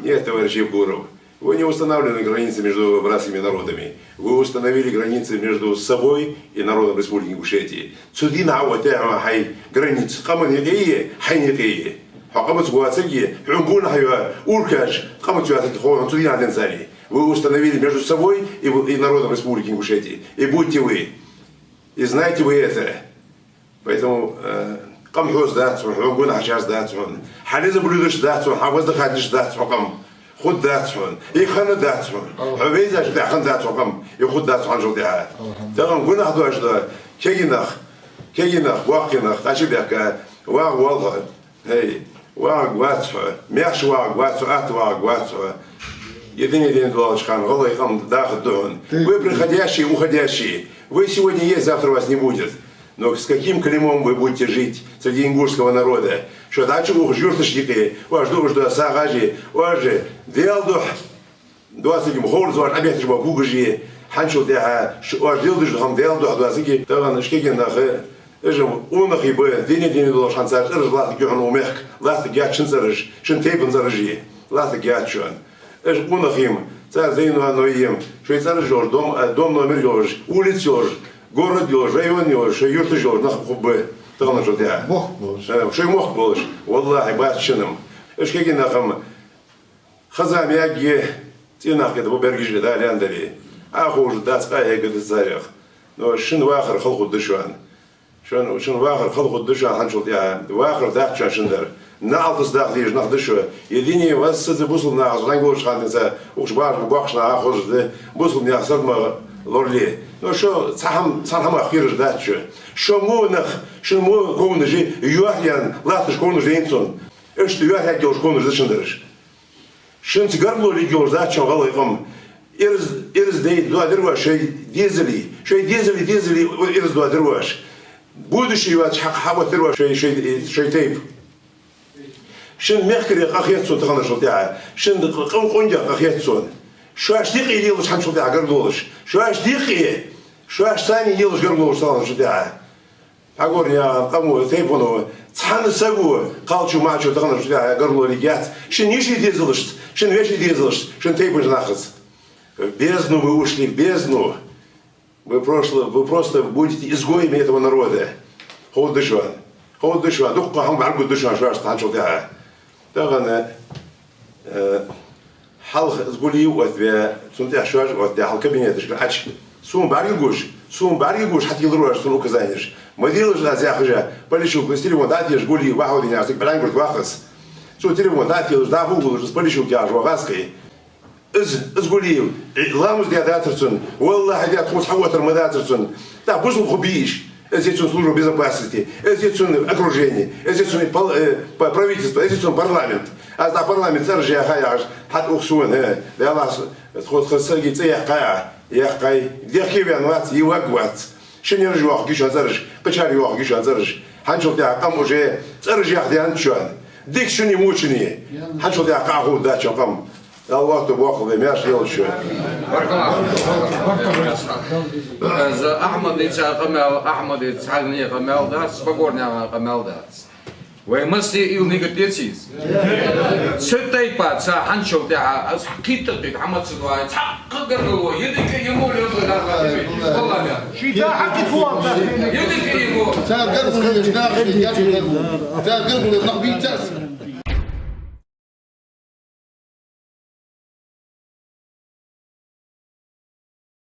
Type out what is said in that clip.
Нет, товарищ Евгуров, вы не установлены границы между братскими народами. Вы установили границы между собой и народом Республики Ингушетии. Цудина вот хай границ. Каманьякие, хайнякие. Хакамат гуацаги, хюнгун хайва, уркаш, камат гуацаги хон, цудина денсали. Вы установили между собой и народом Республики Ингушетии. И будьте вы. И знаете вы это. Поэтому кам хос датсун, хюнгун хачас датсун. Хализа блюдыш датсун, хавазда хадиш датсун кам. خود داتون يخنا داتون عبيدة جدا خن داتون يخود داتون جودها تمام قلنا هذا أجدا كينخ واقينخ أشبه والله هي واقواتها مش واقواتها يدين دولار خان والله يقام داخل دهون вы приходящие уходящие вы сегодня есть завтра вас не будет. Но с каким клеймом вы будете жить среди ингушского народа? Что дальше вы журтышники, ваш душ до сагажи, ваш же делдух, 20 хорз ваш обед же бабугажи, ханчул деха, ваш делдуш хам делдух 20 таган шкеген нахе, эжем унах и бы день доллар шансар, эж лат гёхан умех, лат гячен зарыш, шин тейпен зарыжи, лат гячен, эж унах им, царь зейну аноим, швейцар жор, дом номер жор, улиц жор. Город делаешь, район делаешь, юрты делаешь, нахуй хубы. Тогда что я? Мох болыш. Что мох болыш? Валлахи, батчиным. Эш какие нахам хазам яги, те нахуй это побергижи, да, ляндали. А хуже датская яга царях. Но шин вахар халху дышан. Шин вахар халху дышан, ханчул я. Вахар дахчан шиндер. Наалтыс дахлиж нах дышу. Едине вас сыцы бусул на азран голыш ханница. Уж баш бахшна ахуж, бусул не асадма лорли. Ну что, сам ахирж датчу. Что мунах, что му комнажи, юахян, латыш комнажи инсон. Эшты юахян делаш комнажи зачиндарыш. Шин цигарло ли делаш датчу галайком. Ирз дей дуадырваш, шей дизели, ирз дуадырваш. Будущий юач хаватырваш, шей тейп. Шин мехкери ахьетсон тахана шалтя. Шин конья ахьетсон. Что аж дикие делаешь, хам шалтя гарлош. Что аж дикие. Что аж сами делаешь гарлош, стало шалтя. А горня кому тейпону цан сагу калчу мачу тахана шалтя гарлоли гят. Шин ниши дизелыш, шин веши дизелыш, шин тейпон нахас. В бездну вы ушли, в бездну. Вы просто будете изгоями этого народа. Ход дышван. Дух хам баргу дышван, что аж тан шалтя. Тагана حلق تقولي وقت سنتي عشاش وقت حلقة بيناتش كأش سون باري جوش حتى يضروا سون كزاينش ما ديلوش لازم خجا بلشوا بستيروا داتي تقولي واحد ينعسك بلان قلت واخس سو تيروا داتي دا فوق بلشوا كياش وغاسكي تقولي لامز دي داترسون والله حاجات خمس حوات المداترسون تا بوصل خبيش эзицун службу безопасности, эзицун окружение, эзицун правительство, эзицун парламент. А за парламент царжи ахаяш, хат ухсун, да вас ход хасаги цеяхая, яхай, где хивян вац, юак вац. Шенер жуах гишан царж, печаль юах гишан царж. Ханчул тя кам уже царж яхдян чуан. Дик шуни мучени. Ханчул тя каху да чакам. Allah to bokal ve мяш yolşu. За Ахмад ица камел, Ахмад ица не камел да, спогорня камел да. Вы мысли ил негативис. Сетай па ца ханчо да, кита ты Ахмад сдва, ца кагарго, едик ему лёда да. Колламя. Шита хакит фуам да. Едик ему. Ца гарс хадиш нахи, я чугу. Ца гаргу нахби ца.